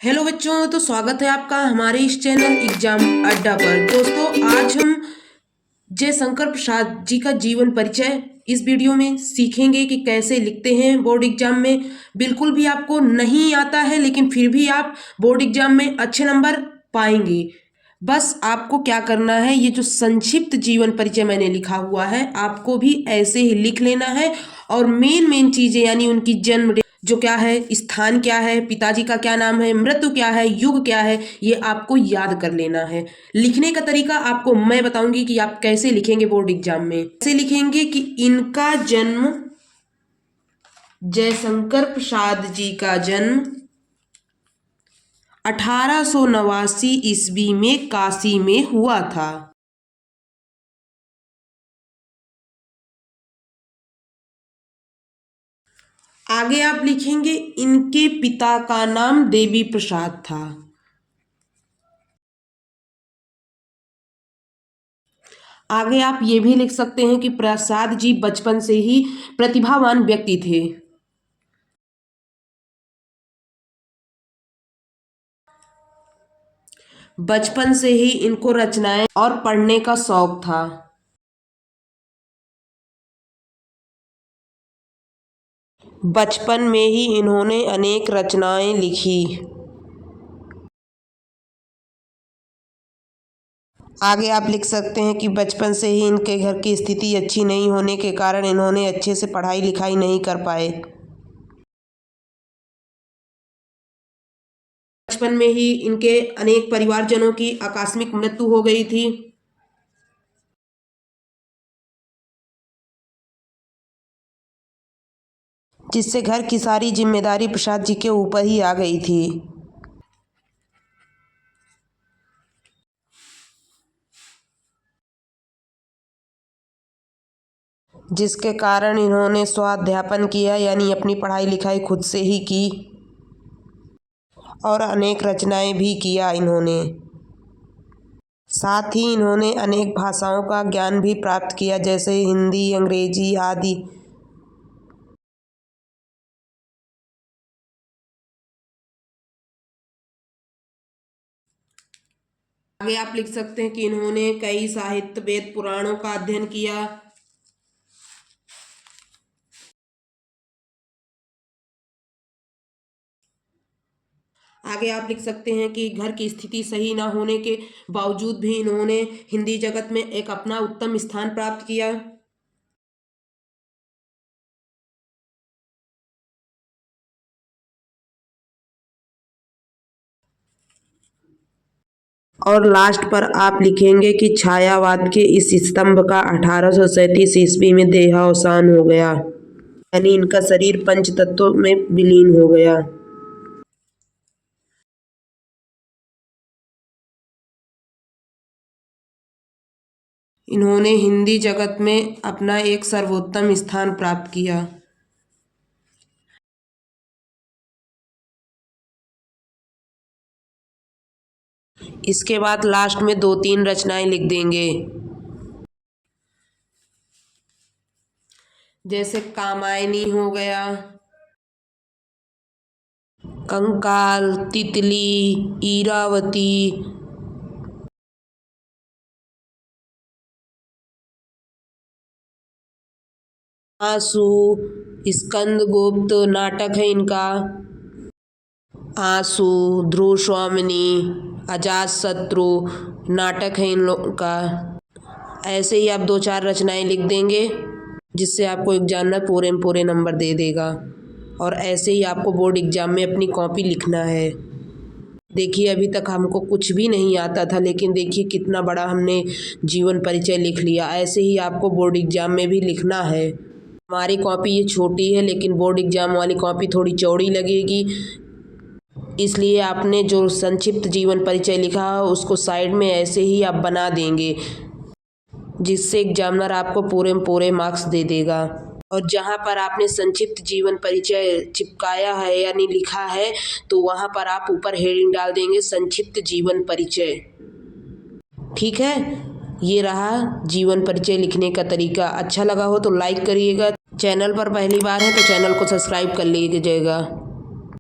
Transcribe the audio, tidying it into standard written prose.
Hello बच्चों, तो स्वागत है आपका हमारे इस चैनल एग्जाम अड्डा पर। दोस्तों, आज हम जयशंकर प्रसाद जी का जीवन परिचय इस वीडियो में सीखेंगे कि कैसे लिखते हैं बोर्ड एग्जाम में। बिल्कुल भी आपको नहीं आता है, लेकिन फिर भी आप बोर्ड एग्जाम में अच्छे नंबर पाएंगे। बस आपको क्या करना है, ये जो संक्षिप्त जीवन परिचय मैंने लिखा हुआ है, आपको भी ऐसे ही लिख लेना है। और मेन चीजें यानी उनकी जन्म जो क्या है, स्थान क्या है, पिताजी का क्या नाम है, मृत्यु क्या है, युग क्या है, ये आपको याद कर लेना है। लिखने का तरीका आपको मैं बताऊंगी कि आप कैसे लिखेंगे बोर्ड एग्जाम में। कैसे लिखेंगे कि इनका जन्म, जयशंकर प्रसाद जी का जन्म 1889 ईस्वी में काशी में हुआ था। आगे आप लिखेंगे इनके पिता का नाम देवी प्रसाद था। आगे आप ये भी लिख सकते हैं कि प्रसाद जी बचपन से ही प्रतिभावान व्यक्ति थे। बचपन से ही इनको रचनाएं और पढ़ने का शौक था। बचपन में ही इन्होंने अनेक रचनाएं लिखी। आगे आप लिख सकते हैं कि बचपन से ही इनके घर की स्थिति अच्छी नहीं होने के कारण इन्होंने अच्छे से पढ़ाई लिखाई नहीं कर पाए। बचपन में ही इनके अनेक परिवारजनों की आकस्मिक मृत्यु हो गई थी। जिससे घर की सारी जिम्मेदारी प्रसाद जी के ऊपर ही आ गई थी। जिसके कारण इन्होंने स्वाध्यापन किया, यानी अपनी पढ़ाई लिखाई खुद से ही की और अनेक रचनाएं भी किया इन्होंने। साथ ही इन्होंने अनेक भाषाओं का ज्ञान भी प्राप्त किया, जैसे हिंदी, अंग्रेजी आदि। आगे आप लिख सकते हैं कि इन्होंने कई साहित्य, वेद, पुराणों का अध्ययन किया। आगे आप लिख सकते हैं कि घर की स्थिति सही ना होने के बावजूद भी इन्होंने हिंदी जगत में एक अपना उत्तम स्थान प्राप्त किया। और लास्ट पर आप लिखेंगे कि छायावाद के इस स्तंभ का 1837 ईस्वी में देहावसान हो गया, यानी इनका शरीर पंच तत्वों में विलीन हो गया। इन्होंने हिंदी जगत में अपना एक सर्वोत्तम स्थान प्राप्त किया। इसके बाद लास्ट में 2-3 रचनाएं लिख देंगे, जैसे कामायनी हो गया, कंकाल, तितली, ईरावती, आंसू, स्कंदगुप्त नाटक है इनका, आंसू, ध्रुव स्वामिनी, अजातशत्रु नाटक है इन लोगों का। ऐसे ही आप 2-4 रचनाएं लिख देंगे, जिससे आपको एग्जाम में पूरे नंबर दे देगा। और ऐसे ही आपको बोर्ड एग्जाम में अपनी कॉपी लिखना है। देखिए, अभी तक हमको कुछ भी नहीं आता था, लेकिन देखिए कितना बड़ा हमने जीवन परिचय लिख लिया। ऐसे ही आपको बोर्ड एग्जाम में भी लिखना है। हमारी कॉपी ये छोटी है, लेकिन बोर्ड एग्जाम वाली कॉपी थोड़ी चौड़ी लगेगी, इसलिए आपने जो संक्षिप्त जीवन परिचय लिखा है उसको साइड में ऐसे ही आप बना देंगे, जिससे एग्जामिनर आपको पूरे मार्क्स दे देगा। और जहाँ पर आपने संक्षिप्त जीवन परिचय चिपकाया है यानी लिखा है, तो वहाँ पर आप ऊपर हेडिंग डाल देंगे संक्षिप्त जीवन परिचय। ठीक है, ये रहा जीवन परिचय लिखने का तरीका। अच्छा लगा हो तो लाइक करिएगा। चैनल पर पहली बार है तो चैनल को सब्सक्राइब कर लीजिएगा।